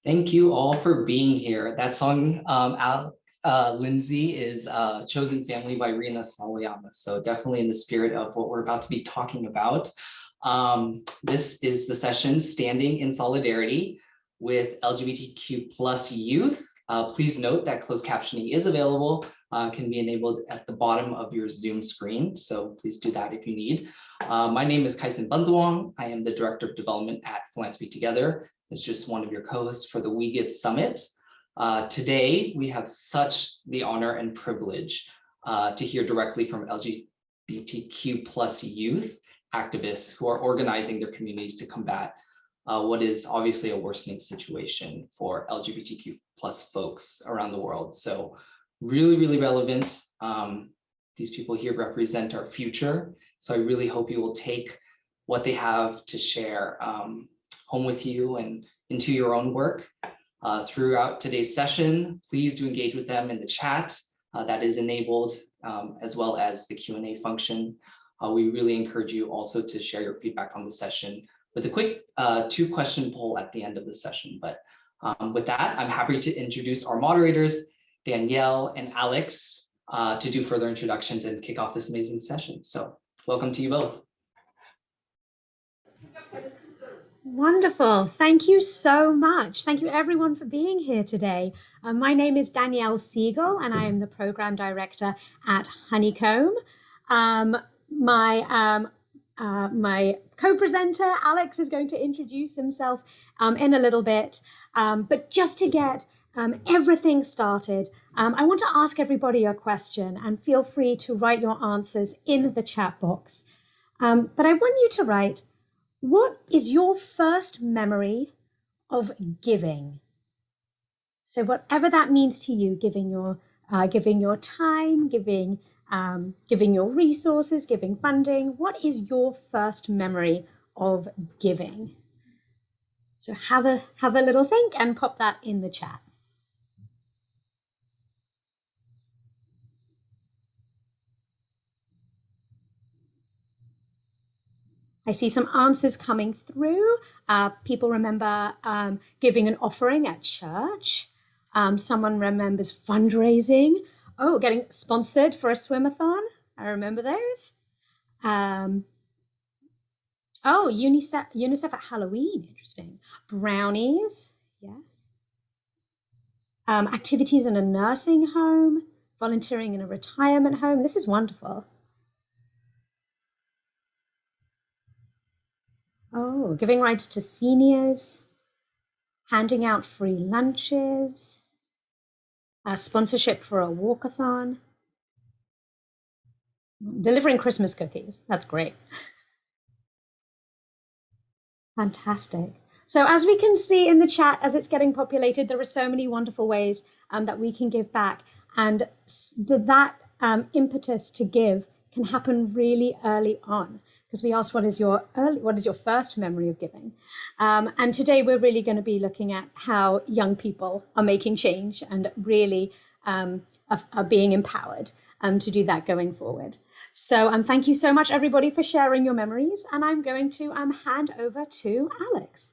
Thank you all for being here. That song, Lindsay, is Chosen Family by Rina Sawayama. So definitely in the spirit of what we're about to be talking about. This is the session Standing in Solidarity with LGBTQ plus youth. Please note that closed captioning is available, can be enabled at the bottom of your Zoom screen. So please do that if you need. My name is Kaisen Bunduong. I am the Director of Development at Philanthropy Together. It's just one of your co-hosts for the We Give Summit. Today, we have such the honor and privilege to hear directly from LGBTQ plus youth activists who are organizing their communities to combat what is obviously a worsening situation for LGBTQ plus folks around the world. So really, really relevant. These people here represent our future. So I really hope you will take what they have to share home with you and into your own work. Throughout today's session, please do engage with them in the chat that is enabled, as well as the Q&A function. We really encourage you also to share your feedback on the session with a quick 2-question poll at the end of the session. But with that, I'm happy to introduce our moderators, Danielle and Alex, to do further introductions and kick off this amazing session. So welcome to you both. Wonderful. Thank you so much. Thank you everyone for being here today. My name is Danielle Segal and I am the program director at Honeycomb. My co-presenter Alex is going to introduce himself in a little bit, but just to get everything started, I want to ask everybody a question and feel free to write your answers in the chat box. But I want you to write, what is your first memory of giving? So whatever that means to you, giving your time, giving your resources, giving funding, what is your first memory of giving? So have a little think and pop that in the chat. I see some answers coming through. People remember giving an offering at church. Someone remembers fundraising. Oh, getting sponsored for a swimathon. I remember those. Oh, UNICEF at Halloween. Interesting. Brownies. Yeah. Activities in a nursing home. Volunteering in a retirement home. This is wonderful. Oh, giving rides to seniors, handing out free lunches, sponsorship for a walkathon, delivering Christmas cookies. That's great. Fantastic. So as we can see in the chat, as it's getting populated, there are so many wonderful ways that we can give back. And that impetus to give can happen really early on. Because we asked what is your first memory of giving? And today we're really going to be looking at how young people are making change and really are being empowered to do that going forward. So thank you so much, everybody, for sharing your memories. And I'm going to hand over to Alex.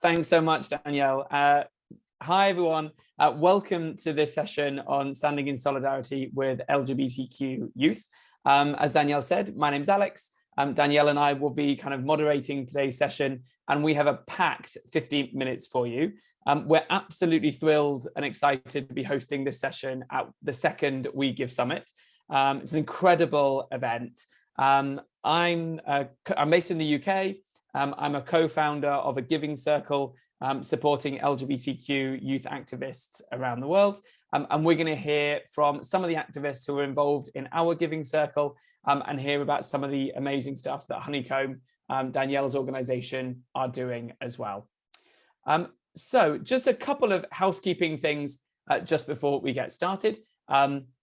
Thanks so much, Danielle. Hi, everyone. Welcome to this session on Standing in Solidarity with LGBTQ youth. As Danielle said, my name's Alex. Danielle and I will be kind of moderating today's session, and we have a packed 15 minutes for you. We're absolutely thrilled and excited to be hosting this session at the second We Give Summit. It's an incredible event. I'm based in the UK. I'm a co-founder of a giving circle supporting LGBTQ youth activists around the world. And we're going to hear from some of the activists who are involved in our giving circle and hear about some of the amazing stuff that Honeycomb, Danielle's organization, are doing as well. So just a couple of housekeeping things just before we get started.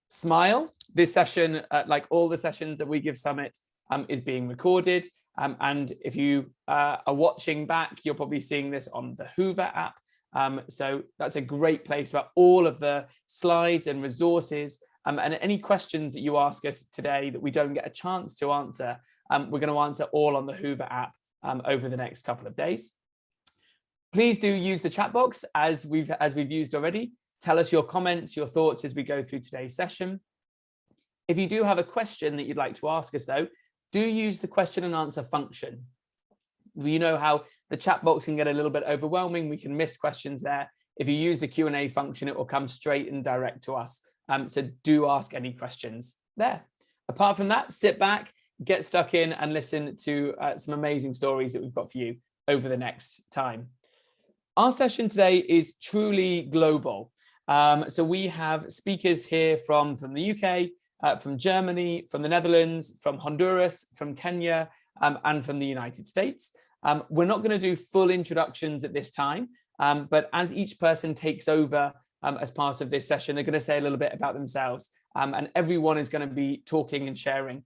Smile. This session, like all the sessions at We Give Summit, is being recorded. And if you are watching back, you're probably seeing this on the Hoover app. So that's a great place about all of the slides and resources. And any questions that you ask us today that we don't get a chance to answer, we're going to answer all on the Hoover app over the next couple of days. Please do use the chat box as we've used already. Tell us your comments, your thoughts as we go through today's session. If you do have a question that you'd like to ask us though, do use the question and answer function. We know how the chat box can get a little bit overwhelming. We can miss questions there. If you use the Q&A function, it will come straight and direct to us. So do ask any questions there. Apart from that, sit back, get stuck in and listen to some amazing stories that we've got for you over the next time. Our session today is truly global. So we have speakers here from the UK, from Germany, from the Netherlands, from Honduras, from Kenya, and from the United States. We're not going to do full introductions at this time, but as each person takes over as part of this session, they're going to say a little bit about themselves, and everyone is going to be talking and sharing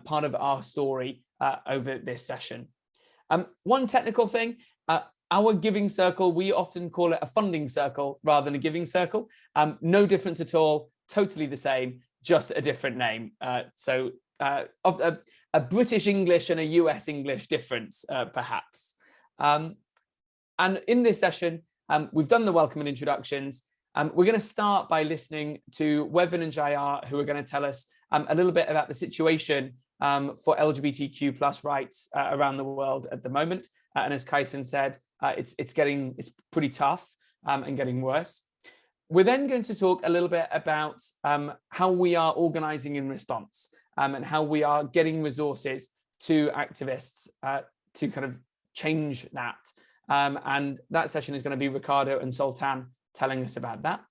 part of our story over this session. One technical thing, our giving circle, we often call it a funding circle rather than a giving circle. No difference at all, totally the same, just a different name. So of a British English and a US English difference, perhaps. And in this session, we've done the welcome and introductions. We're going to start by listening to Wevin and Jayar, who are going to tell us a little bit about the situation for LGBTQ plus rights around the world at the moment. And as Kaisen said, it's pretty tough and getting worse. We're then going to talk a little bit about how we are organizing in response and how we are getting resources to activists to kind of change that. And that session is going to be Ricardo and Sultan telling us about that.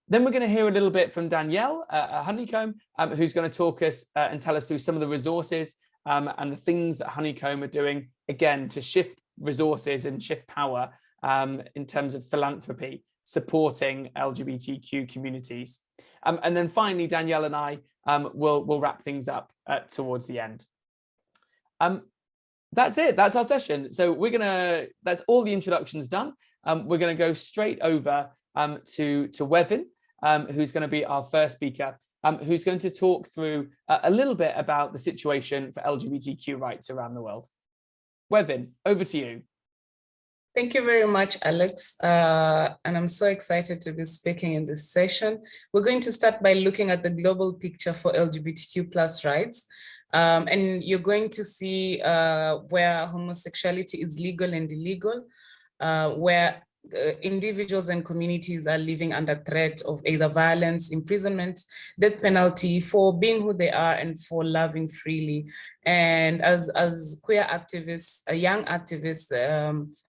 Then we're going to hear a little bit from Danielle at Honeycomb, who's going to talk us and tell us through some of the resources and the things that Honeycomb are doing, again, to shift resources and shift power in terms of philanthropy, supporting LGBTQ communities. And then finally, Danielle and I will wrap things up towards the end. That's it. That's our session. So that's all the introductions done. We're going to go straight over to Wevin, who's going to be our first speaker, who's going to talk through a little bit about the situation for LGBTQ rights around the world. Wevin, over to you. Thank you very much, Alex. And I'm so excited to be speaking in this session. We're going to start by looking at the global picture for LGBTQ plus rights. And you're going to see where homosexuality is legal and illegal, where individuals and communities are living under threat of either violence, imprisonment, death penalty for being who they are and for loving freely. And as queer activists, young activists,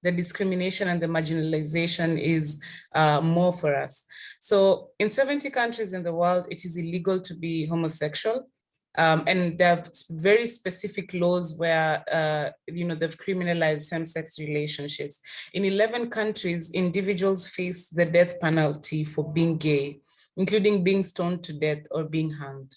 the discrimination and the marginalization is more for us. So in 70 countries in the world, it is illegal to be homosexual. And there are very specific laws where, they've criminalized same-sex relationships. In 11 countries, individuals face the death penalty for being gay, including being stoned to death or being hanged.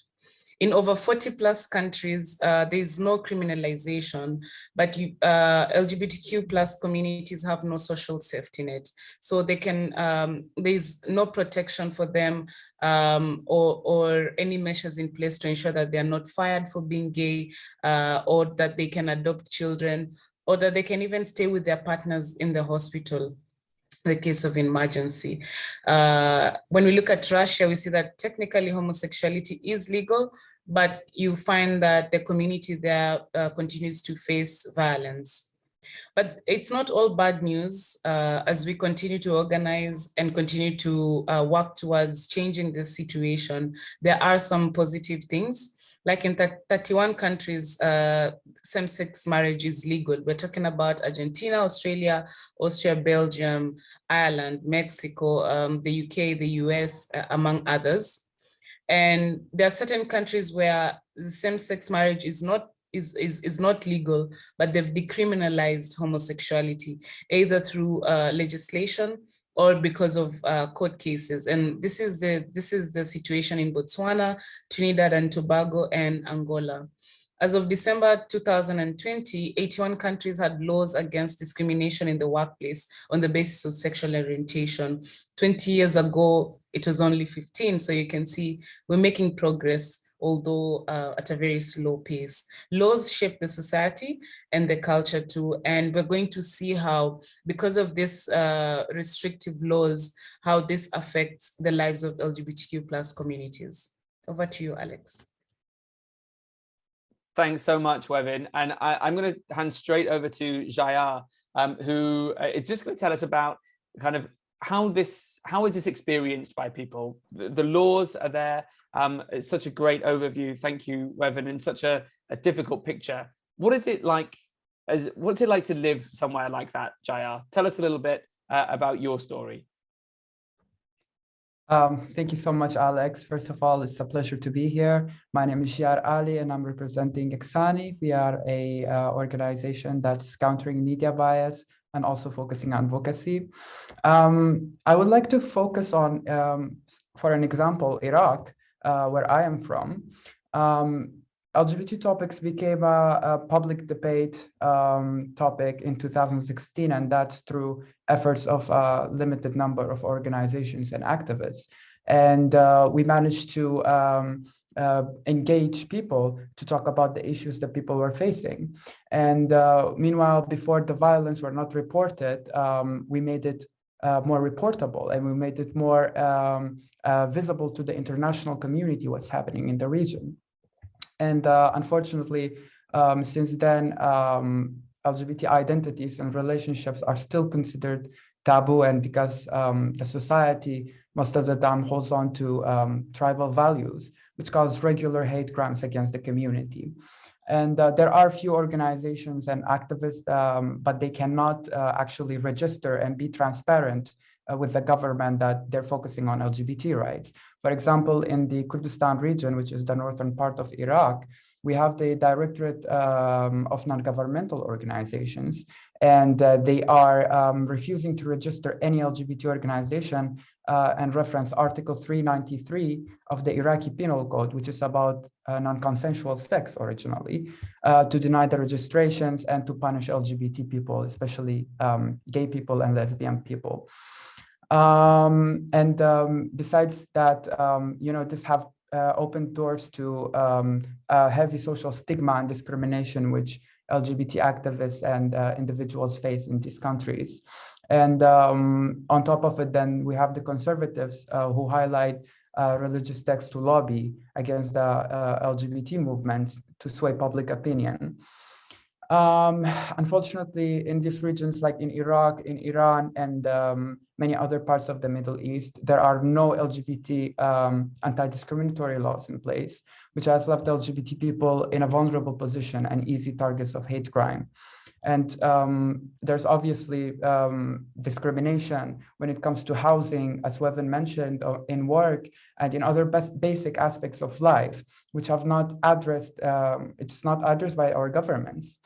In over 40 plus countries, there is no criminalization, but LGBTQ plus communities have no social safety net. So they can, there's no protection for them or any measures in place to ensure that they are not fired for being gay or that they can adopt children or that they can even stay with their partners in the hospital. The case of emergency. When we look at Russia, we see that technically homosexuality is legal, but you find that the community there continues to face violence. But it's not all bad news. As we continue to organize and continue to work towards changing this situation, there are some positive things. Like in 31 countries, same-sex marriage is legal. We're talking about Argentina, Australia, Austria, Belgium, Ireland, Mexico, the UK, the US, among others. And there are certain countries where the same-sex marriage is not legal, but they've decriminalized homosexuality, either through legislation or because of court cases. And this is the situation in Botswana, Trinidad and Tobago, and Angola. As of December 2020, 81 countries had laws against discrimination in the workplace on the basis of sexual orientation. 20 years ago, it was only 15. So you can see we're making progress although at a very slow pace. Laws shape the society and the culture too. And we're going to see how, because of this restrictive laws, how this affects the lives of LGBTQ plus communities. Over to you, Alex. Thanks so much, Wevin. And I'm going to hand straight over to Jaya, who is just going to tell us about kind of how is this experienced by people? The laws are there. It's such a great overview. Thank you, Wevin, and such a difficult picture. What is it like? What's it like to live somewhere like that, Jaya? Tell us a little bit about your story. Thank you so much, Alex. First of all, it's a pleasure to be here. My name is Shiar Ali, and I'm representing Exani. We are a organization that's countering media bias and also focusing on advocacy. I would like to focus on, for an example, Iraq, where I am from. LGBT topics became a public debate topic in 2016, and that's through efforts of a limited number of organizations and activists. And we managed to engage people to talk about the issues that people were facing. And meanwhile, before the violence were not reported, we made it more reportable, and we made it more visible to the international community what's happening in the region. And unfortunately, since then, LGBT identities and relationships are still considered taboo, and because the society most of the time holds on to tribal values, which cause regular hate crimes against the community. And there are a few organizations and activists, but they cannot actually register and be transparent with the government that they're focusing on LGBT rights. For example, in the Kurdistan region, which is the northern part of Iraq, we have the Directorate of Non-Governmental Organizations, and they are refusing to register any LGBT organization and reference Article 393 of the Iraqi Penal Code, which is about non-consensual sex originally, to deny the registrations and to punish LGBT people, especially gay people and lesbian people. Besides that, this have opened doors to heavy social stigma and discrimination, which LGBT activists and individuals face in these countries. And on top of it, then we have the conservatives who highlight religious texts to lobby against the LGBT movement to sway public opinion. Unfortunately, in these regions, like in Iraq, in Iran, and many other parts of the Middle East, there are no LGBT anti-discriminatory laws in place, which has left LGBT people in a vulnerable position and easy targets of hate crime. And there's obviously discrimination when it comes to housing, as Wevin mentioned, or in work and in other basic aspects of life, which have not addressed, it's not addressed by our governments.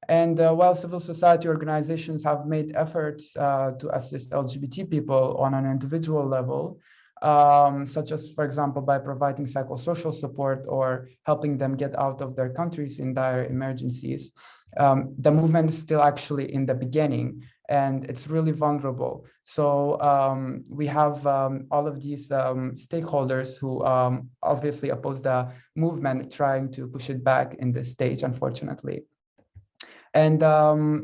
And while civil society organizations have made efforts to assist LGBT people on an individual level, such as, for example, by providing psychosocial support or helping them get out of their countries in dire emergencies, the movement is still actually in the beginning, and it's really vulnerable. So we have all of these stakeholders who obviously oppose the movement, trying to push it back in this stage, unfortunately. And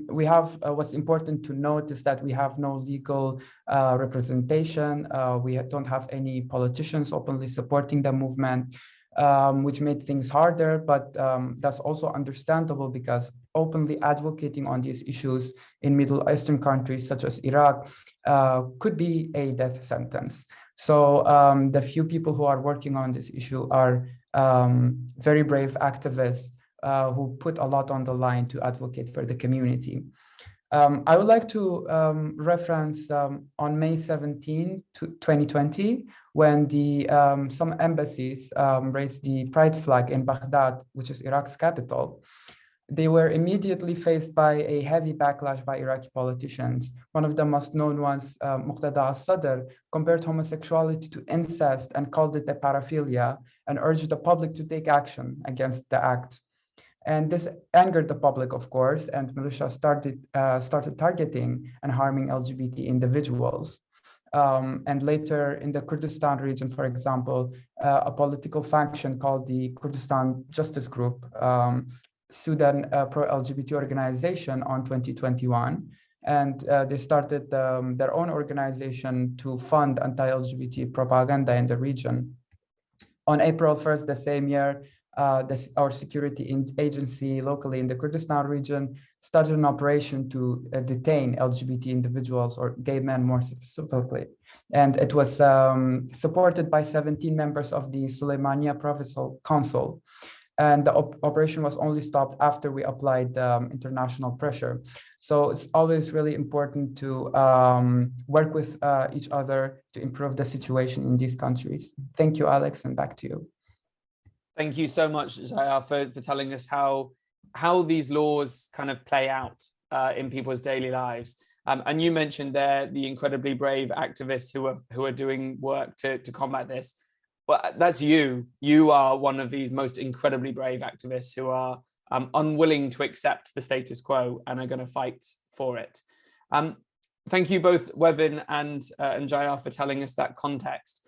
we have, what's important to note is that we have no legal representation. We don't have any politicians openly supporting the movement, which made things harder, but that's also understandable because openly advocating on these issues in Middle Eastern countries such as Iraq could be a death sentence. So the few people who are working on this issue are very brave activists who put a lot on the line to advocate for the community. I would like to reference on May 17, 2020, when some embassies raised the pride flag in Baghdad, which is Iraq's capital. They were immediately faced by a heavy backlash by Iraqi politicians. One of the most known ones, Muqtada al-Sadr, compared homosexuality to incest and called it a paraphilia and urged the public to take action against the act. And this angered the public, of course, and militia started targeting and harming LGBT individuals. And later in the Kurdistan region, for example, a political faction called the Kurdistan Justice Group sued a pro-LGBT organization on 2021. And they started their own organization to fund anti-LGBT propaganda in the region. On April 1st, the same year, our security agency locally in the Kurdistan region started an operation to detain LGBT individuals, or gay men more specifically. And it was supported by 17 members of the Suleimania Provincial Council. And the operation was only stopped after we applied international pressure. So it's always really important to work with each other to improve the situation in these countries. Thank you, Alex, and back to you. Thank you so much, Zaya, for telling us how these laws kind of play out in people's daily lives. And you mentioned there the incredibly brave activists who are doing work to combat this. Well, that's you. You are one of these most incredibly brave activists who are unwilling to accept the status quo and are going to fight for it. Thank you both, Wevin and Jaya, for telling us that context.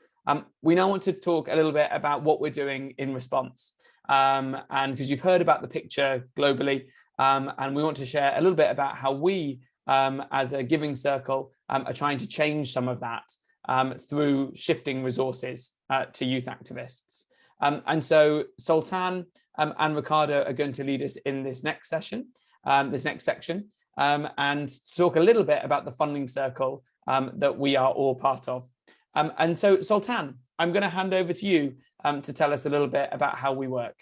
We now want to talk a little bit about what we're doing in response. And because you've heard about the picture globally, and we want to share a little bit about how we, as a giving circle, are trying to change some of that through shifting resources to youth activists. And so Sultan and Ricardo are going to lead us in this next session, this next section, and talk a little bit about the funding circle that we are all part of. And so Sultan, I'm going to hand over to you to tell us a little bit about how we work.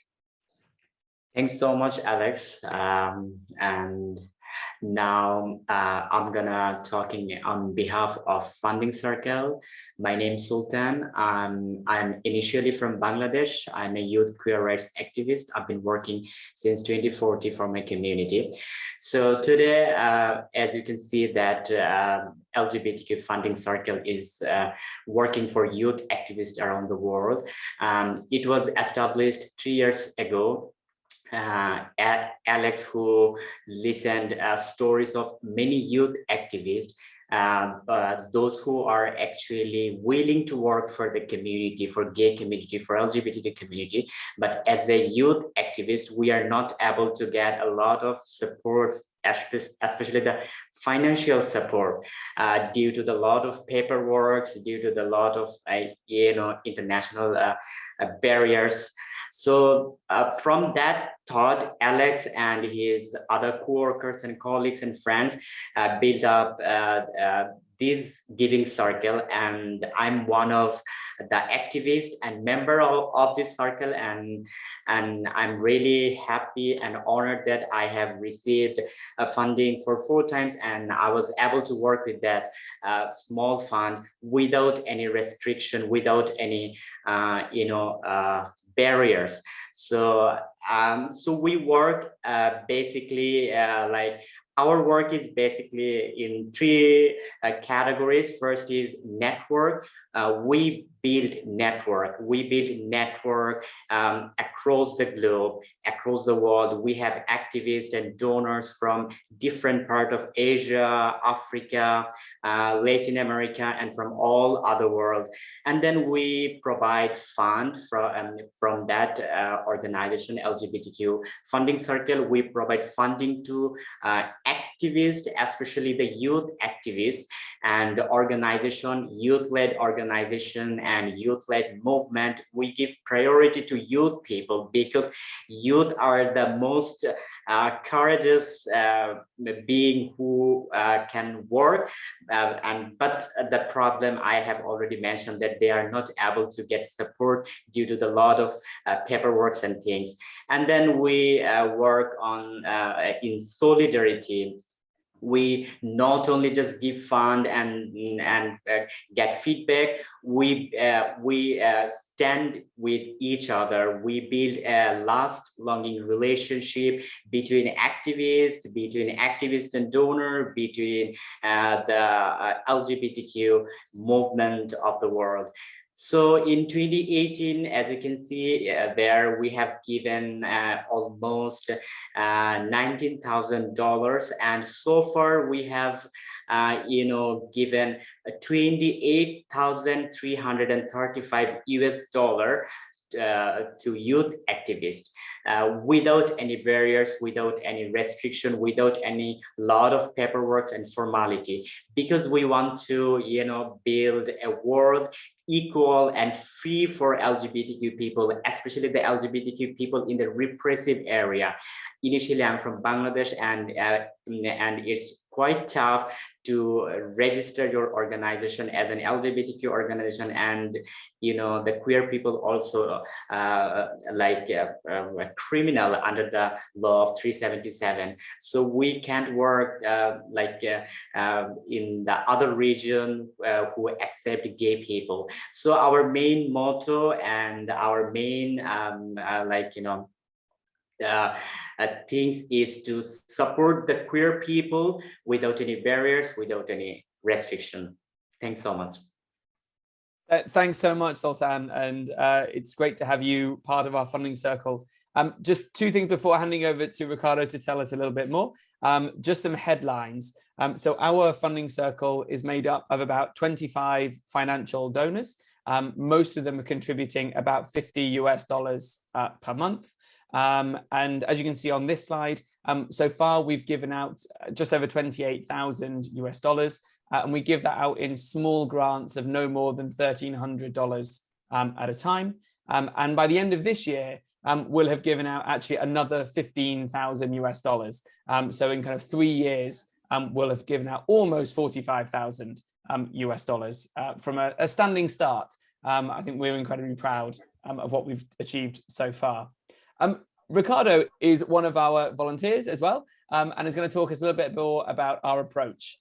Thanks so much, Alex. And now I'm gonna talking on behalf of Funding Circle. My name's Sultan. I'm initially from Bangladesh. I'm a youth queer rights activist. I've been working since 2014 for my community. So today, as you can see that LGBTQ Funding Circle is working for youth activists around the world. It was established 3 years ago. Alex, who listened stories of many youth activists, those who are actually willing to work for the community, for gay community, for LGBTQ community. But as a youth activist, we are not able to get a lot of support, especially the financial support, due to the lot of paperwork, due to the lot of international barriers. So from that thought, Alex and his other co-workers and colleagues and friends built up this giving circle, and I'm one of the activists and member of this circle, and I'm really happy and honored that I have received funding for 4 times, and I was able to work with that small fund without any restriction, without any barriers. So we work basically like our work is basically in 3 categories. First is network. We build network. We build network across the globe, across the world. We have activists and donors from different parts of Asia, Africa, Latin America, and from all other world. And then we provide fund from that organization, LGBTQ Funding Circle. We provide funding to activists, especially the youth activists and organization, youth-led organization and youth-led movement. We give priority to youth people because youth are the most courageous being who can work. But the problem I have already mentioned that they are not able to get support due to the lot of paperwork and things. And then we work on in solidarity. We not only just give fund and get feedback. We stand with each other. We build a longing relationship between activists and donor, between the LGBTQ movement of the world. So in 2018, as you can see there, we have given almost $19,000, and so far we have, given $28,335 US to youth activists without any barriers, without any restriction, without any lot of paperwork and formality, because we want to, build a world equal and free for LGBTQ people, especially the LGBTQ people in the repressive area. Initially, I'm from Bangladesh, and it's quite tough to register your organization as an LGBTQ organization, and the queer people also a criminal under the law of 377. So we can't work in the other region who accept gay people. So our main motto and our main things is to support the queer people without any barriers, without any restriction. Thanks so much. Thanks so much, Sultan, and it's great to have you part of our funding circle. Just two things before handing over to Ricardo to tell us a little bit more. Just some headlines. So our funding circle is made up of about 25 financial donors. Most of them are contributing about $50 US per month. And as you can see on this slide, so far we've given out just over $28,000 US, and we give that out in small grants of no more than $1,300 at a time. And by the end of this year, we'll have given out actually another $15,000 US. So in kind of 3 years, we'll have given out almost $45,000 US from a standing start. I think we're incredibly proud of what we've achieved so far. Ricardo is one of our volunteers as well, and is going to talk us a little bit more about our approach.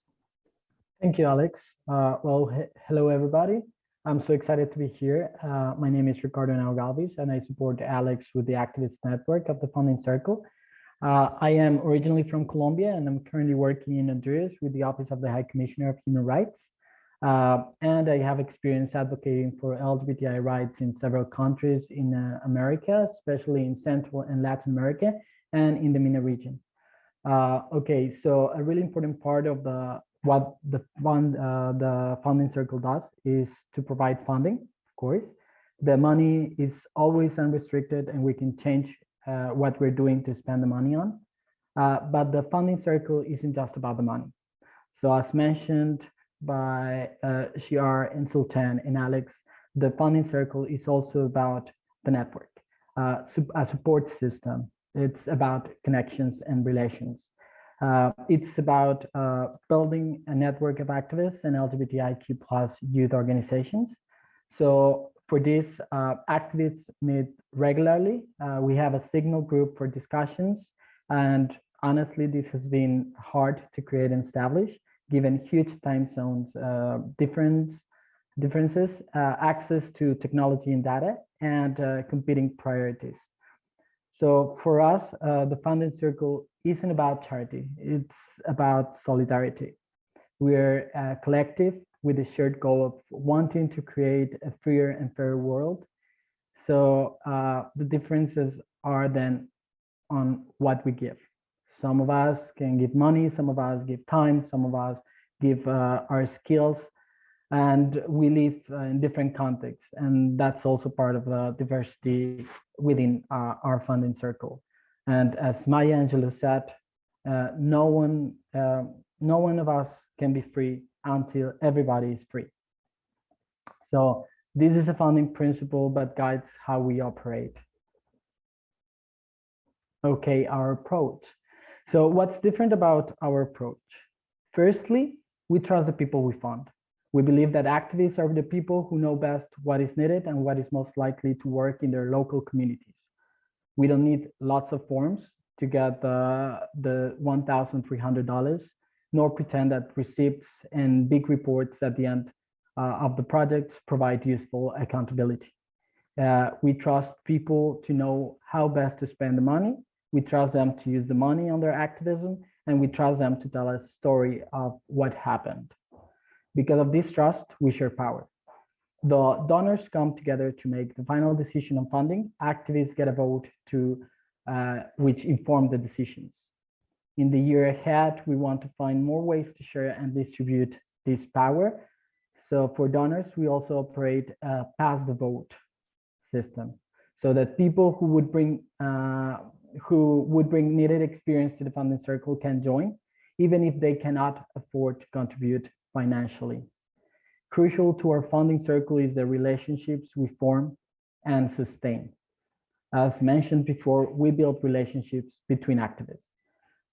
Thank you, Alex. Hello, everybody. I'm so excited to be here. My name is Ricardo Galvis, and I support Alex with the activist network of the Funding Circle. I am originally from Colombia, and I'm currently working in Honduras with the Office of the High Commissioner of Human Rights. And I have experience advocating for LGBTI rights in several countries in America, especially in Central and Latin America and in the MENA region. Okay, so a really important part of what the Funding Circle does is to provide funding, of course. The money is always unrestricted, and we can change what we're doing to spend the money on. But the Funding Circle isn't just about the money. So as mentioned by Shiar and Sultan and Alex, the Funding Circle is also about the network, a support system. It's about connections and relations. It's about building a network of activists and LGBTIQ plus youth organizations. So for this, activists meet regularly. We have a signal group for discussions. And honestly, this has been hard to create and establish, given huge time zones, differences, access to technology and data, and competing priorities. So for us, the Funding Circle isn't about charity, it's about solidarity. We're a collective with a shared goal of wanting to create a freer and fairer world. So the differences are then on what we give. Some of us can give money, some of us give time, some of us give our skills, and we live in different contexts. And that's also part of the diversity within our Funding Circle. And as Maya Angelou said, no one of us can be free until everybody is free. So this is a founding principle that guides how we operate. Okay, our approach. So what's different about our approach? Firstly, we trust the people we fund. We believe that activists are the people who know best what is needed and what is most likely to work in their local communities. We don't need lots of forms to get the $1,300, nor pretend that receipts and big reports at the end of the projects provide useful accountability. We trust people to know how best to spend the money. We trust them to use the money on their activism, and we trust them to tell us a story of what happened. Because of this trust, we share power. The donors come together to make the final decision on funding. Activists get a vote to which inform the decisions. In the year ahead, we want to find more ways to share and distribute this power. So for donors, we also operate a pass the vote system, so that people who would bring needed experience to the funding circle can join, even if they cannot afford to contribute financially. Crucial to our funding circle is the relationships we form and sustain. As mentioned before, we build relationships between activists,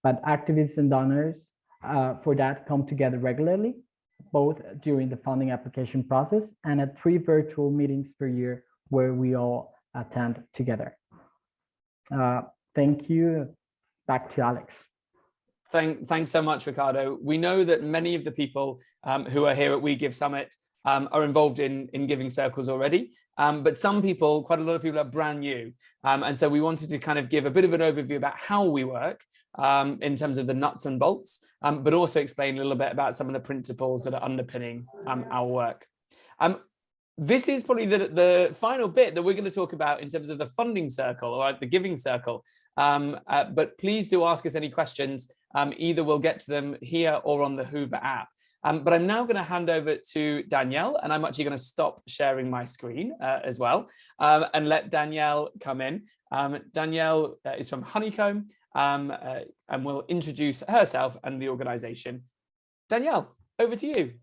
but activists and donors for that come together regularly, both during the funding application process and at 3 virtual meetings per year where we all attend together. Thank you. Back to Alex. Thanks so much, Ricardo. We know that many of the people who are here at We Give Summit are involved in giving circles already, but some people, quite a lot of people, are brand new. And so we wanted to kind of give a bit of an overview about how we work in terms of the nuts and bolts, but also explain a little bit about some of the principles that are underpinning our work. This is probably the final bit that we're going to talk about in terms of the funding circle or the giving circle. But please do ask us any questions. Either we'll get to them here or on the Hoover app. But I'm now going to hand over to Danielle, and I'm actually going to stop sharing my screen as well and let Danielle come in. Danielle is from Honeycomb and will introduce herself and the organization. Danielle, over to you.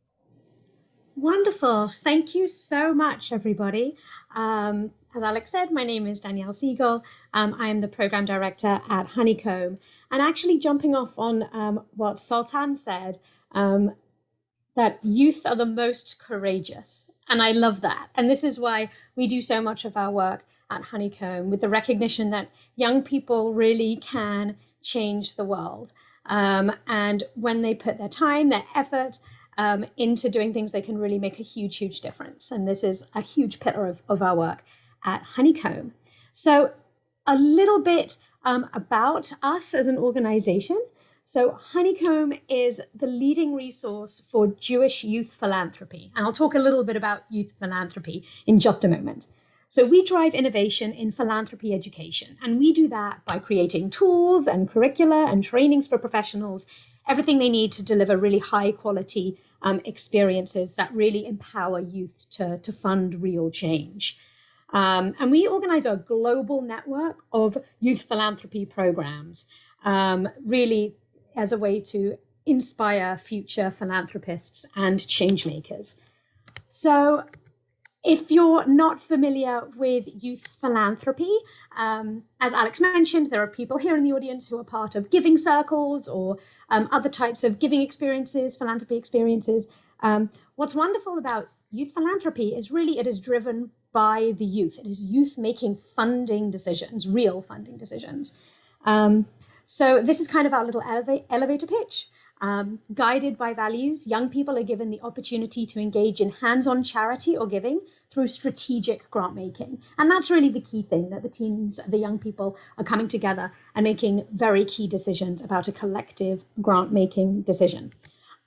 Wonderful. Thank you so much, everybody. As Alex said, my name is Danielle Segal. I am the program director at Honeycomb. And actually jumping off on what Sultan said, that youth are the most courageous. And I love that. And this is why we do so much of our work at Honeycomb, with the recognition that young people really can change the world. And when they put their time, their effort into doing things, they can really make a huge, huge difference. And this is a huge pillar of our work at Honeycomb. So a little bit about us as an organization. So Honeycomb is the leading resource for Jewish youth philanthropy. And I'll talk a little bit about youth philanthropy in just a moment. So we drive innovation in philanthropy education, and we do that by creating tools and curricula and trainings for professionals, everything they need to deliver really high quality experiences that really empower youth to fund real change. And we organize a global network of youth philanthropy programs, really as a way to inspire future philanthropists and change makers. So if you're not familiar with youth philanthropy, as Alex mentioned, there are people here in the audience who are part of giving circles or other types of giving experiences, philanthropy experiences. What's wonderful about youth philanthropy is really it is driven by the youth. It is youth making funding decisions, real funding decisions. So this is kind of our little elevator pitch. Guided by values, young people are given the opportunity to engage in hands-on charity or giving through strategic grant making. And that's really the key thing, that the teens, the young people are coming together and making very key decisions about a collective grant making decision.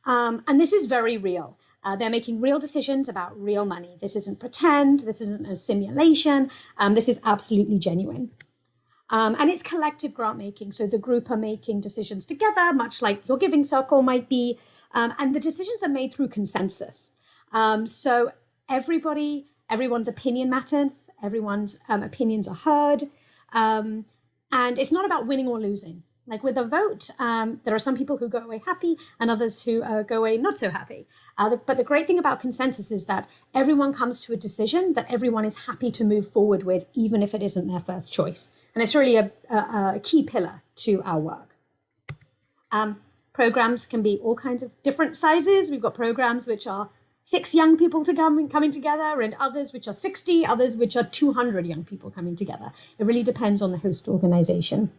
And this is very real. They're making real decisions about real money. This isn't pretend, this isn't a simulation, this is absolutely genuine. And it's collective grant making. So the group are making decisions together, much like your giving circle might be. And the decisions are made through consensus. So everyone's opinion matters, everyone's opinions are heard. And it's not about winning or losing. Like with a vote, there are some people who go away happy and others who go away not so happy. But the great thing about consensus is that everyone comes to a decision that everyone is happy to move forward with, even if it isn't their first choice. And it's really a key pillar to our work. Programs can be all kinds of different sizes. We've got programs which are 6 young people coming together, and others which are 60, others which are 200 young people coming together. It really depends on the host organization.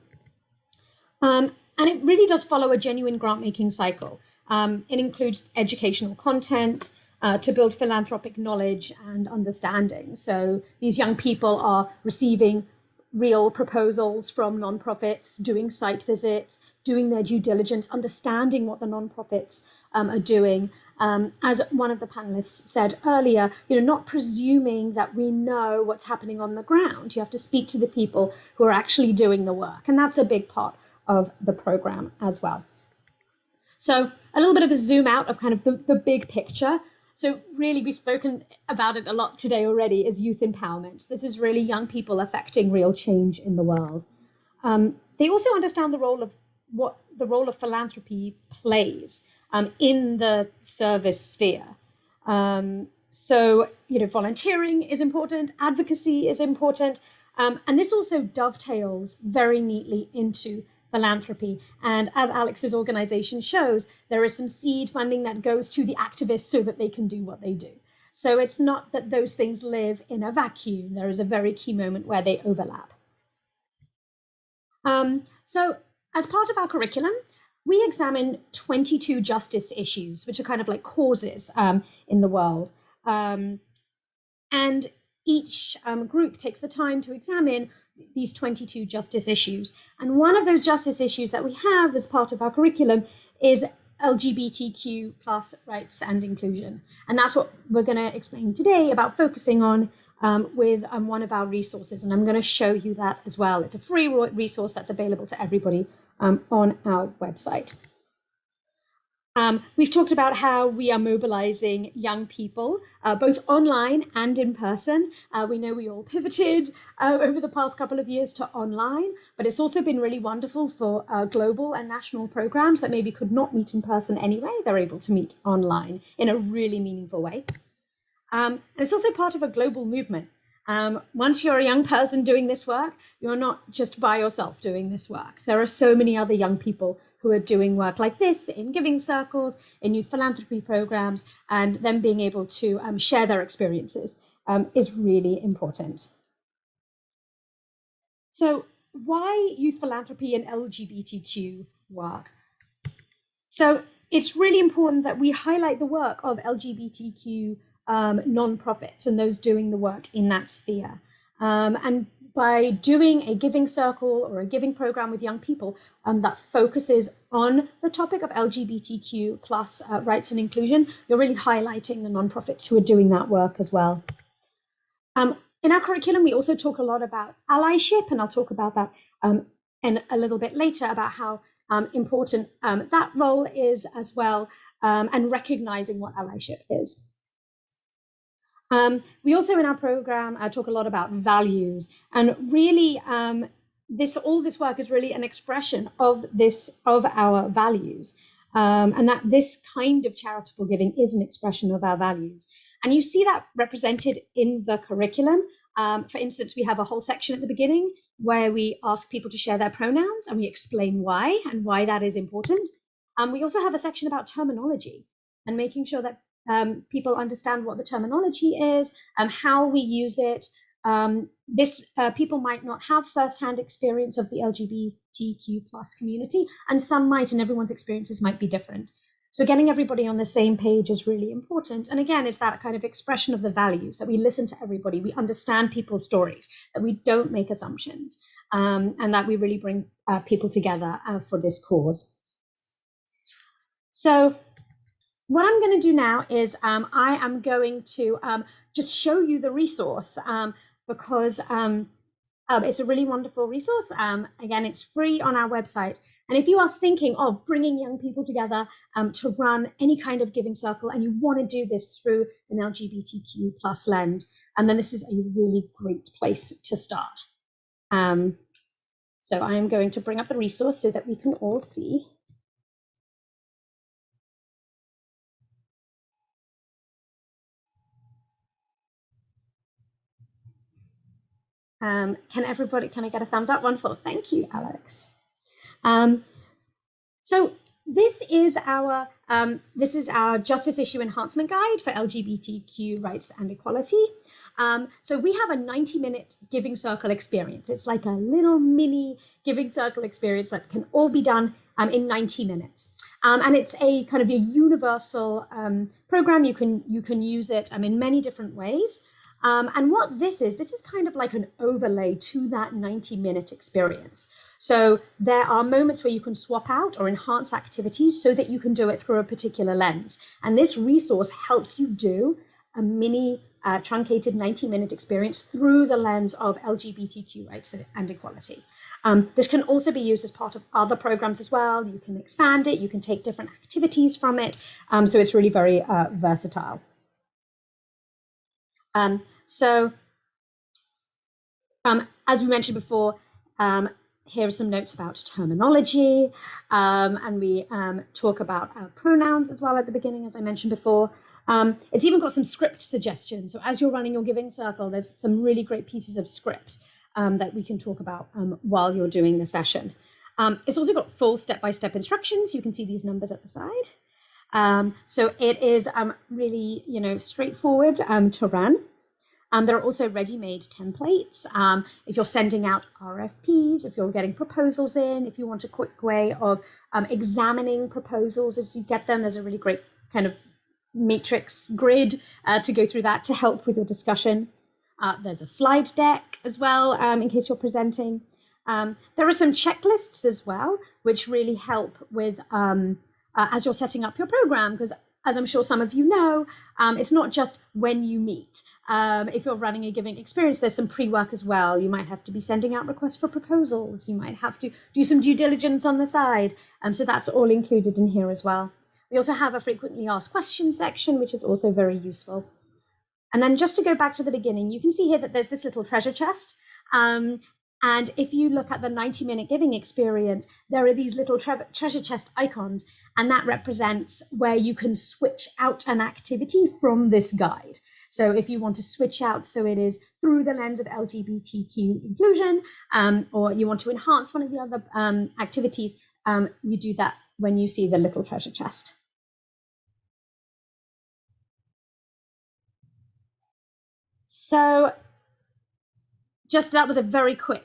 And it really does follow a genuine grant-making cycle. It includes educational content to build philanthropic knowledge and understanding. So these young people are receiving real proposals from nonprofits, doing site visits, doing their due diligence, understanding what the nonprofits are doing, as one of the panelists said earlier, not presuming that we know what's happening on the ground. You have to speak to the people who are actually doing the work. And that's a big part of the program as well. So a little bit of a zoom out of kind of the big picture. So really, we've spoken about it a lot today already, is youth empowerment. This is really young people affecting real change in the world. They also understand the role of philanthropy plays in the service sphere. So, volunteering is important, advocacy is important, and this also dovetails very neatly into philanthropy. And as Alex's organization shows, there is some seed funding that goes to the activists so that they can do what they do. So it's not that those things live in a vacuum. There is a very key moment where they overlap. So as part of our curriculum, we examine 22 justice issues, which are kind of like causes in the world. And each group takes the time to examine these 22 justice issues. And one of those justice issues that we have as part of our curriculum is LGBTQ plus rights and inclusion. And that's what we're going to explain today about focusing on with one of our resources. And I'm going to show you that as well. It's a free resource that's available to everybody on our website. We've talked about how we are mobilizing young people, both online and in person. We know we all pivoted over the past couple of years to online, but it's also been really wonderful for global and national programs that maybe could not meet in person anyway. They're able to meet online in a really meaningful way. And it's also part of a global movement. Once you're a young person doing this work, you're not just by yourself doing this work. There are so many other young people who are doing work like this in giving circles, in youth philanthropy programs, and them being able to share their experiences is really important. So why youth philanthropy and LGBTQ work? So it's really important that we highlight the work of LGBTQ nonprofits and those doing the work in that sphere. And by doing a giving circle or a giving program with young people that focuses on the topic of LGBTQ plus rights and inclusion, you're really highlighting the nonprofits who are doing that work as well. In our curriculum, we also talk a lot about allyship, and I'll talk about that in a little bit later about how important that role is as well, and recognizing what allyship is. We also in our program talk a lot about values, and really all this work is really an expression of our values, and that this kind of charitable giving is an expression of our values. And you see that represented in the curriculum. For instance, we have a whole section at the beginning where we ask people to share their pronouns, and we explain why and why that is important. We also have a section about terminology and making sure that people understand what the terminology is and how we use it. People might not have firsthand experience of the LGBTQ plus community, and some might, and everyone's experiences might be different. So getting everybody on the same page is really important. And again, it's that kind of expression of the values, that we listen to everybody, we understand people's stories, that we don't make assumptions, and that we really bring people together for this cause. So what I'm going to do now is I am going to just show you the resource because it's a really wonderful resource. Again, it's free on our website. And if you are thinking of bringing young people together to run any kind of giving circle, and you want to do this through an LGBTQ plus lens, and then this is a really great place to start. So I am going to bring up the resource so that we can all see. Can I get a thumbs up? Wonderful. Thank you, Alex. So this is our Justice Issue Enhancement Guide for LGBTQ rights and equality. So we have a 90-minute giving circle experience. It's like a little mini giving circle experience that can all be done in 90 minutes. And it's a kind of a universal program. You can use it in many different ways. And what this is kind of like an overlay to that 90-minute experience. So there are moments where you can swap out or enhance activities so that you can do it through a particular lens. And this resource helps you do a mini truncated 90-minute experience through the lens of LGBTQ rights and equality. This can also be used as part of other programs as well. You can expand it, you can take different activities from it. So it's really very versatile. As we mentioned before, here are some notes about terminology, and we talk about pronouns as well at the beginning, as I mentioned before. It's even got some script suggestions. So as you're running your giving circle, there's some really great pieces of script that we can talk about while you're doing the session. It's also got full step-by-step instructions. You can see these numbers at the side. So it is really, straightforward to run. There are also ready-made templates. If you're sending out RFPs, if you're getting proposals in, if you want a quick way of examining proposals as you get them, there's a really great kind of matrix grid to go through that to help with your discussion. There's a slide deck as well, in case you're presenting. There are some checklists as well, which really help with as you're setting up your program, because as I'm sure some of you know, it's not just when you meet. If you're running a giving experience, there's some pre-work as well. You might have to be sending out requests for proposals. You might have to do some due diligence on the side. So that's all included in here as well. We also have a frequently asked questions section, which is also very useful. And then just to go back to the beginning, you can see here that there's this little treasure chest. And if you look at the 90-minute giving experience, there are these little treasure chest icons, and that represents where you can switch out an activity from this guide. So if you want to switch out so it is through the lens of LGBTQ inclusion, or you want to enhance one of the other activities, you do that when you see the little treasure chest. So just that was a very quick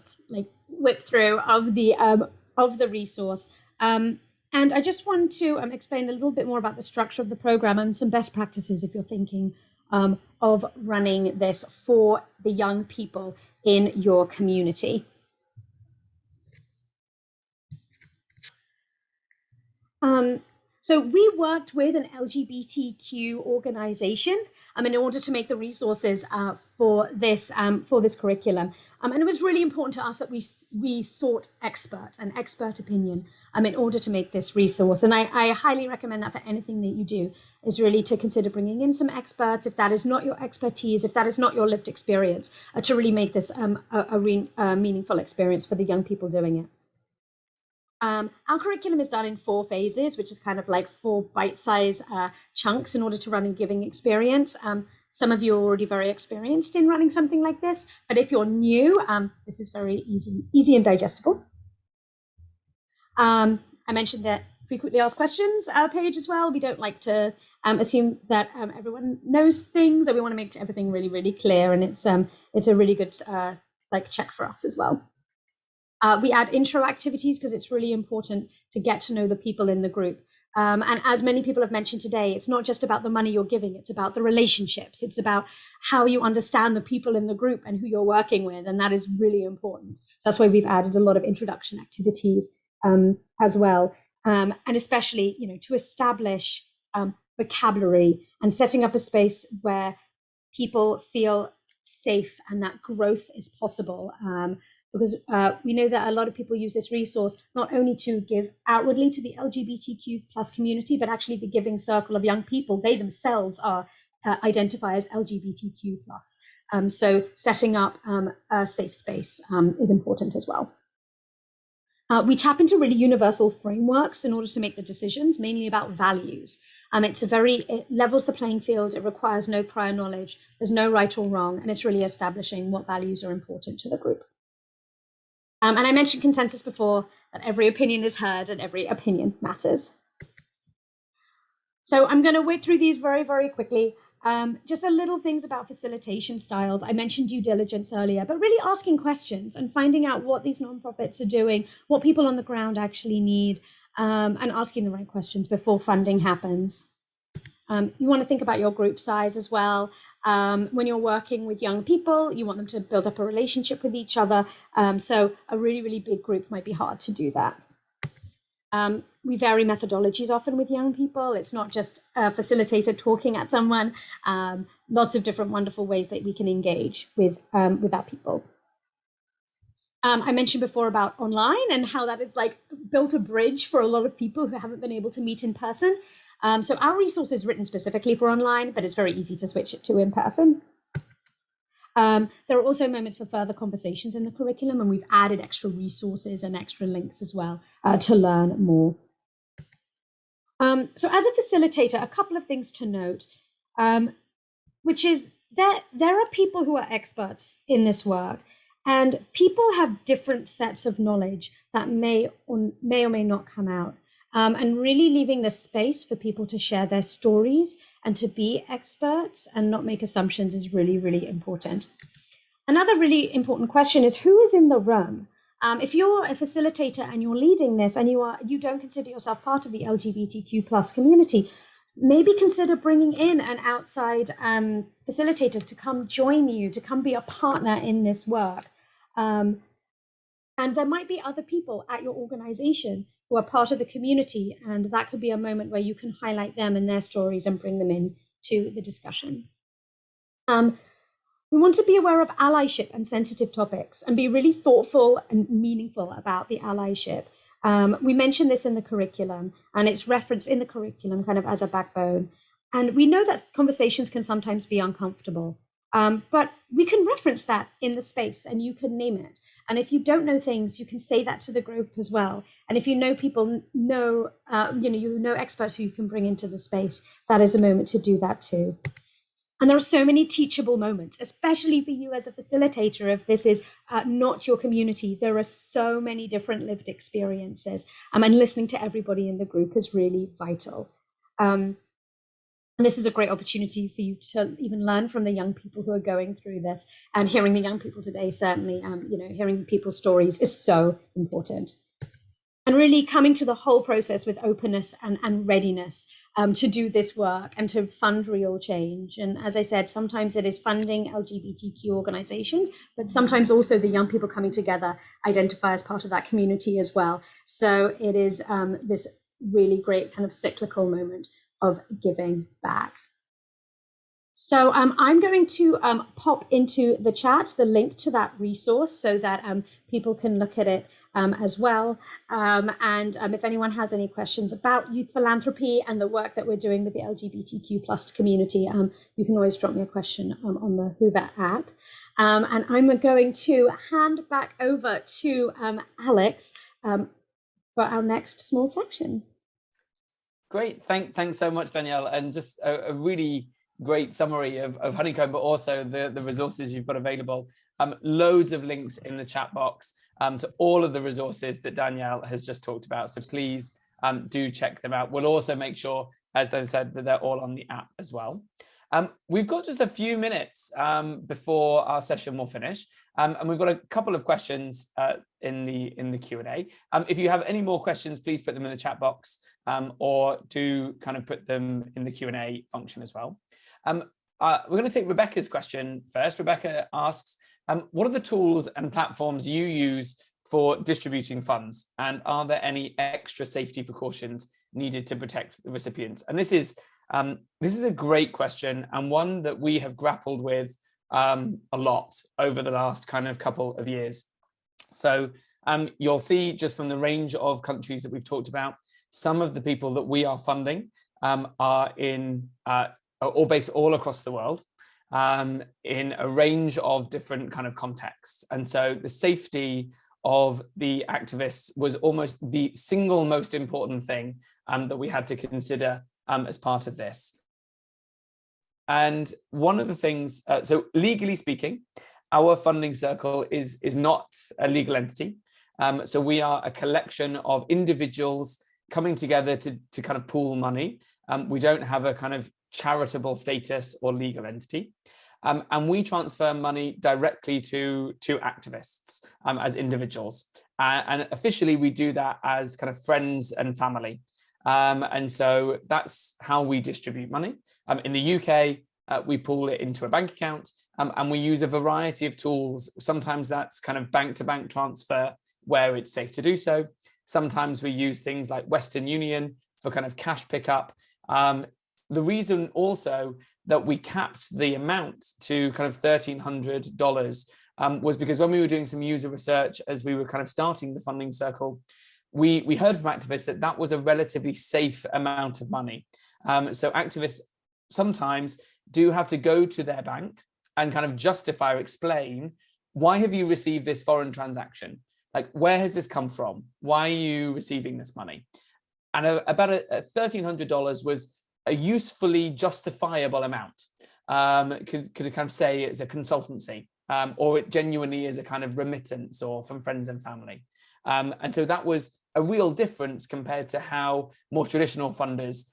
whip through of the resource. And I just want to explain a little bit more about the structure of the program and some best practices if you're thinking of running this for the young people in your community. So we worked with an LGBTQ organization in order to make the resources for this curriculum. And it was really important to us that we sought an expert opinion in order to make this resource. And I highly recommend that for anything that you do, is really to consider bringing in some experts, if that is not your expertise, if that is not your lived experience, to really make this a meaningful experience for the young people doing it. Our curriculum is done in 4 phases, which is kind of like 4 bite-sized chunks in order to run a giving experience. Some of you are already very experienced in running something like this, but if you're new, this is very easy and digestible. I mentioned that frequently asked questions page as well. We don't like to assume that everyone knows things, and we want to make everything really, really clear, and it's a really good check for us as well. We add intro activities because it's really important to get to know the people in the group. And as many people have mentioned today, it's not just about the money you're giving, it's about the relationships. It's about how you understand the people in the group and who you're working with, and that is really important. So that's why we've added a lot of introduction activities as well. And especially, to establish vocabulary and setting up a space where people feel safe and that growth is possible. Because we know that a lot of people use this resource not only to give outwardly to the LGBTQ plus community, but actually the giving circle of young people, they themselves are identify as LGBTQ plus. So setting up a safe space is important as well. We tap into really universal frameworks in order to make the decisions, mainly about values. It levels the playing field. It requires no prior knowledge. There's no right or wrong, and it's really establishing what values are important to the group. And I mentioned consensus before, that every opinion is heard and every opinion matters. So I'm going to whip through these very, very quickly. Just a little things about facilitation styles. I mentioned due diligence earlier, but really asking questions and finding out what these nonprofits are doing, what people on the ground actually need, and asking the right questions before funding happens. You want to think about your group size as well. When you're working with young people, you want them to build up a relationship with each other. So a really, really big group might be hard to do that. We vary methodologies often with young people. It's not just a facilitator talking at someone. Lots of different wonderful ways that we can engage with our people. I mentioned before about online and how that is like built a bridge for a lot of people who haven't been able to meet in person. So our resource is written specifically for online, but it's very easy to switch it to in person. There are also moments for further conversations in the curriculum, and we've added extra resources and extra links as well to learn more. So as a facilitator, a couple of things to note, which is that there are people who are experts in this work, and people have different sets of knowledge that may or may not come out. And really leaving the space for people to share their stories and to be experts and not make assumptions is really, really important. Another really important question is who is in the room? If you're a facilitator and you're leading this and you don't consider yourself part of the LGBTQ+ community, maybe consider bringing in an outside facilitator to come join you, to come be a partner in this work. And there might be other people at your organization who are part of the community, and that could be a moment where you can highlight them and their stories and bring them in to the discussion. We want to be aware of allyship and sensitive topics and be really thoughtful and meaningful about the allyship. We mentioned this in the curriculum, and it's referenced in the curriculum kind of as a backbone. And we know that conversations can sometimes be uncomfortable, but we can reference that in the space and you can name it. And if you don't know things, you can say that to the group as well. And if you know people, you know experts who you can bring into the space, that is a moment to do that too. And there are so many teachable moments, especially for you as a facilitator. If this is not your community, there are so many different lived experiences. And listening to everybody in the group is really vital. And this is a great opportunity for you to even learn from the young people who are going through this. And hearing the young people today, certainly, hearing people's stories is so important. And really coming to the whole process with openness and readiness to do this work and to fund real change. And as I said, sometimes it is funding LGBTQ organizations, but sometimes also the young people coming together identify as part of that community as well. So it is this really great kind of cyclical moment of giving back. So I'm going to pop into the chat the link to that resource so that people can look at it as well. And if anyone has any questions about youth philanthropy and the work that we're doing with the LGBTQ+ community, you can always drop me a question on the Hoover app. And I'm going to hand back over to Alex for our next small section. Great, thanks so much, Danielle, and just a really great summary of Honeycomb, but also the resources you've got available. Loads of links in the chat box to all of the resources that Danielle has just talked about. So please do check them out. We'll also make sure, as I said, that they're all on the app as well. We've got just a few minutes before our session will finish, and we've got a couple of questions in the Q&A. If you have any more questions, please put them in the chat box or do kind of put them in the Q&A function as well. We're going to take Rebecca's question first. Rebecca asks, what are the tools and platforms you use for distributing funds? And are there any extra safety precautions needed to protect the recipients? And this is a great question, and one that we have grappled with a lot over the last kind of couple of years. So you'll see just from the range of countries that we've talked about, some of the people that we are funding are all based all across the world in a range of different kind of contexts. And so the safety of the activists was almost the single most important thing that we had to consider as part of this. And one of the things, so legally speaking, our funding circle is not a legal entity. So we are a collection of individuals coming together to kind of pool money. We don't have a kind of charitable status or legal entity. And we transfer money directly to activists as individuals. And officially, we do that as kind of friends and family. And so that's how we distribute money. In the UK, we pool it into a bank account, and we use a variety of tools. Sometimes that's kind of bank-to-bank transfer where it's safe to do so. Sometimes we use things like Western Union for kind of cash pickup. The reason also that we capped the amount to kind of $1,300 was because when we were doing some user research as we were kind of starting the funding circle, we heard from activists that that was a relatively safe amount of money. So activists sometimes do have to go to their bank and kind of justify or explain, why have you received this foreign transaction? Like, where has this come from? Why are you receiving this money? And about $1,300 was a usefully justifiable amount. Could kind of say it's a consultancy, or it genuinely is a kind of remittance or from friends and family. And so that was a real difference compared to how more traditional funders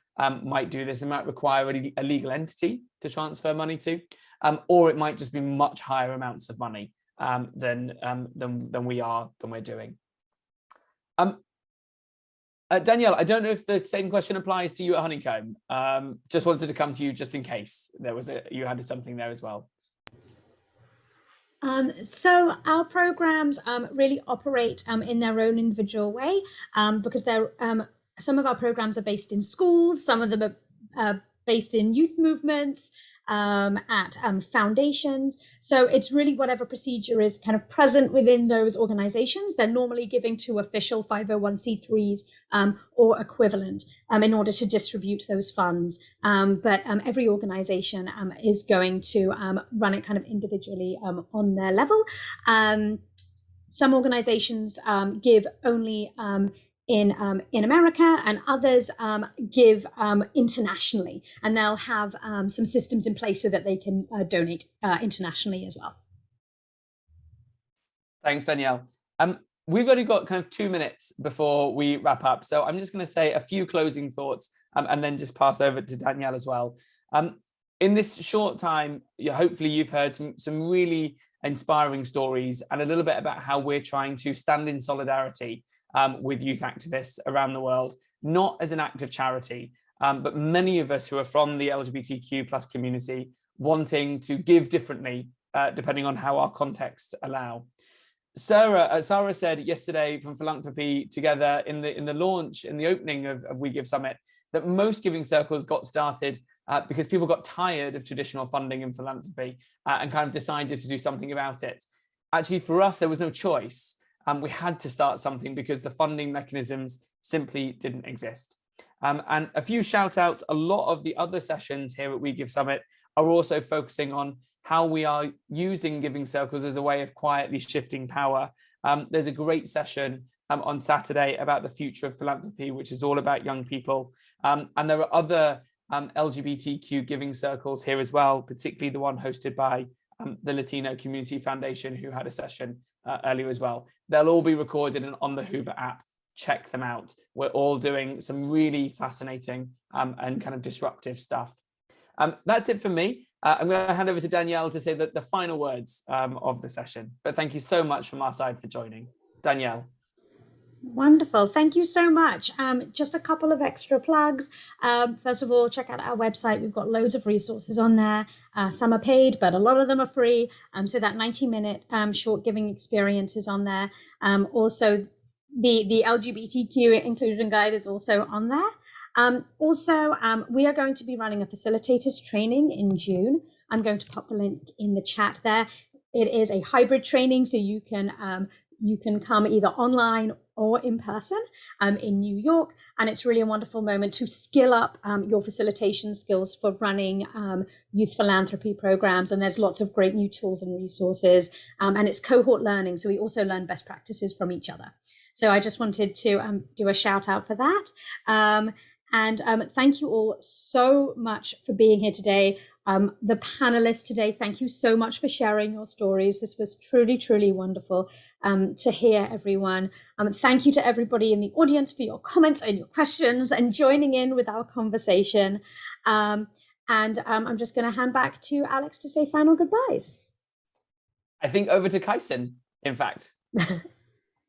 might do this. It might require a legal entity to transfer money to, or it might just be much higher amounts of money than we're doing. Danielle, I don't know if the same question applies to you at Honeycomb. Just wanted to come to you just in case you had something there as well. So our programs really operate in their own individual way, because some of our programs are based in schools, some of them are based in youth movements, at foundations. So it's really whatever procedure is kind of present within those organizations. They're normally giving to official 501c3s or equivalent in order to distribute those funds. But every organization is going to run it kind of individually on their level. Some organizations give only in America, and others give internationally, and they'll have some systems in place so that they can donate internationally as well. Thanks, Danielle. We've only got kind of 2 minutes before we wrap up, so I'm just going to say a few closing thoughts and then just pass over to Danielle as well. In this short time, hopefully you've heard some really inspiring stories and a little bit about how we're trying to stand in solidarity with youth activists around the world, not as an act of charity, but many of us who are from the LGBTQ plus community wanting to give differently, depending on how our contexts allow. Sarah said yesterday from Philanthropy together in the launch, in the opening of We Give Summit, that most giving circles got started because people got tired of traditional funding in philanthropy and kind of decided to do something about it. Actually, for us, there was no choice. We had to start something because the funding mechanisms simply didn't exist. And a few shout outs, a lot of the other sessions here at We Give Summit are also focusing on how we are using giving circles as a way of quietly shifting power. There's a great session on Saturday about the future of philanthropy, which is all about young people. And there are other LGBTQ giving circles here as well, particularly the one hosted by the Latino Community Foundation, who had a session earlier as well. They'll all be recorded and on the Hoover app. Check them out. We're all doing some really fascinating and kind of disruptive stuff. That's it for me. I'm going to hand over to Danielle to say the final words of the session. But thank you so much from our side for joining. Danielle. Wonderful. Thank you so much. Just a couple of extra plugs. First of all, check out our website. We've got loads of resources on there. Some are paid, but a lot of them are free. So that 90-minute short giving experience is on there. Also, the LGBTQ inclusion guide is also on there. We are going to be running a facilitators training in June. I'm going to pop the link in the chat there. It is a hybrid training, so you can come either online or in person in New York. And it's really a wonderful moment to skill up your facilitation skills for running youth philanthropy programs. And there's lots of great new tools and resources. And it's cohort learning, so we also learn best practices from each other. So I just wanted to do a shout out for that. And thank you all so much for being here today. The panelists today, thank you so much for sharing your stories. This was truly, truly wonderful to hear, everyone. Thank you to everybody in the audience for your comments and your questions and joining in with our conversation. I'm just going to hand back to Alex to say final goodbyes. I think over to Kaisen, in fact.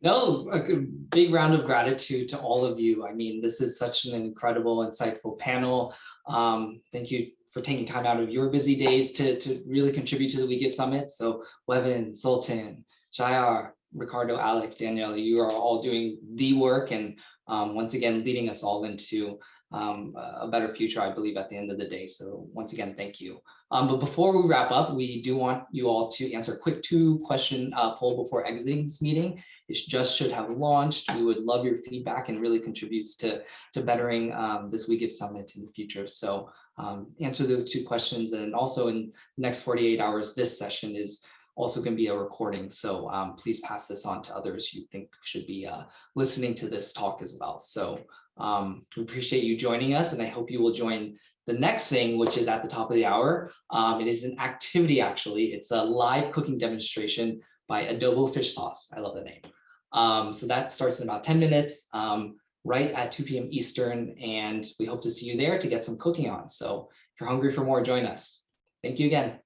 No, a big round of gratitude to all of you. I mean, this is such an incredible, insightful panel. Thank you for taking time out of your busy days to really contribute to the We Give Summit. So Wevin, Sultan, Shayar, Ricardo, Alex, Danielle, you are all doing the work and once again, leading us all into a better future, I believe, at the end of the day. So once again, thank you. But before we wrap up, we do want you all to answer a quick 2-question poll before exiting this meeting. It just should have launched. We would love your feedback and really contributes to bettering this We Give Summit in the future. So answer those 2 questions. And also in the next 48 hours, this session is also going to be a recording. So please pass this on to others you think should be listening to this talk as well. So we appreciate you joining us, and I hope you will join the next thing, which is at the top of the hour. It is an activity, actually. It's a live cooking demonstration by Adobo Fish Sauce. I love the name. So that starts in about 10 minutes, right at 2 p.m. Eastern, and we hope to see you there to get some cooking on. So if you're hungry for more, join us. Thank you again.